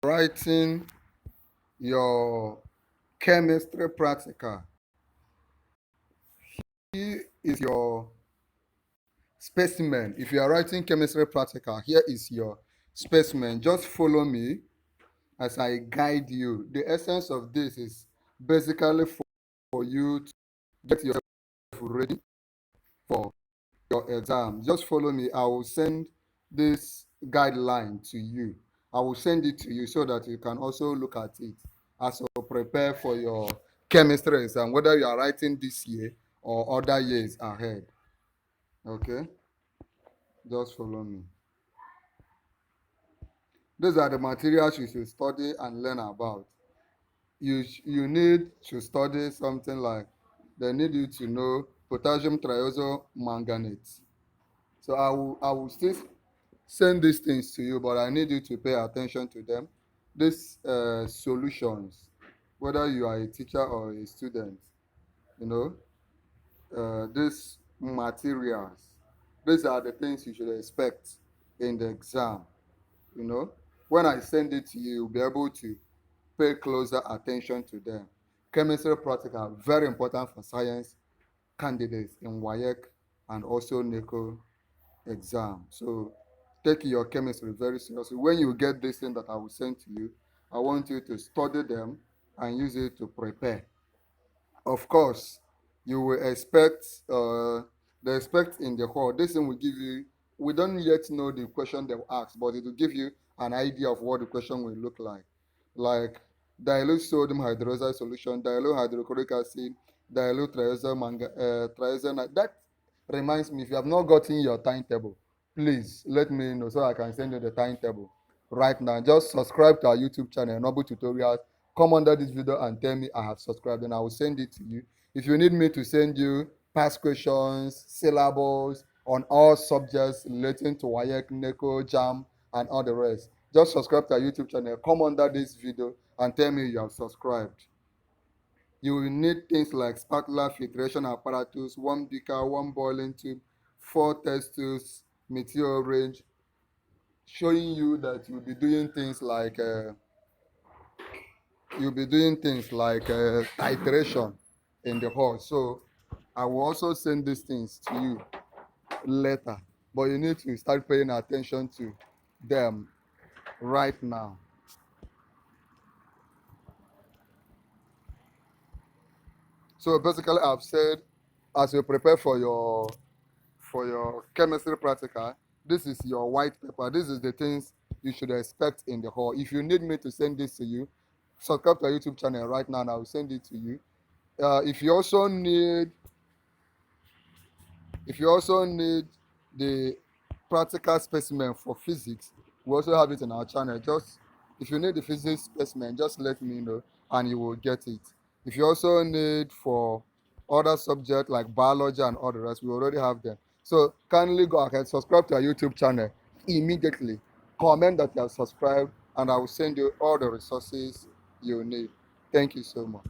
writing your chemistry practical, here is your specimen. If you are writing chemistry practical, here is your specimen. Just follow me as I guide you. The essence of this is basically for you to get yourself ready for your exam. Just follow me. I will send this guideline to you. I will send it to you so that you can also look at it as you prepare for your chemistry exam, whether you are writing this year or other years ahead. Okay? Just follow me. These are the materials you should study and learn about. You need to study something like, they need you to know potassium manganate. So I will still send these things to you, but I need you to pay attention to them. These solutions, whether you are a teacher or a student, you know, these materials, these are the things you should expect in the exam. You know, when I send it to you, you'll be able to pay closer attention to them. Chemistry practical, very important for science candidates in WAEC and also NECO exam. So take your chemistry very seriously. When you get this thing that I will send to you, I want you to study them and use it to prepare. Of course, you will expect the expect in the hall. This thing will give you, we don't yet know the question they will ask, but it will give you an idea of what the question will look like. Like dilute sodium hydroxide solution, dilute hydrochloric acid, dilute triazole. That reminds me, if you have not gotten your timetable, please let me know so I can send you the timetable right now. Just subscribe to our YouTube channel, Noble Tutorials. Come under this video and tell me I have subscribed, and I will send it to you. If you need me to send you past questions, syllables on all subjects relating to WAEC, NECO, JAM, and all the rest, just subscribe to our YouTube channel. Come under this video and tell me you have subscribed. You will need things like spatula, filtration apparatus, one beaker, one boiling tube, 4 test tubes, material range, showing you that you'll be doing things like titration in the hall. So I will also send these things to you later, but you need to start paying attention to them right now. So basically, I've said, as you prepare for your chemistry practical, this is your white paper. This is the things you should expect in the hall. If you need me to send this to you, subscribe to our YouTube channel right now and I will send it to you. If you also need the practical specimen for physics, we also have it in our channel. Just if you need the physics specimen, just let me know and you will get it. If you also need for other subjects like biology and other rest, we already have them. So kindly go ahead, subscribe to our YouTube channel immediately. Comment that you have subscribed, and I will send you all the resources you need. Thank you so much.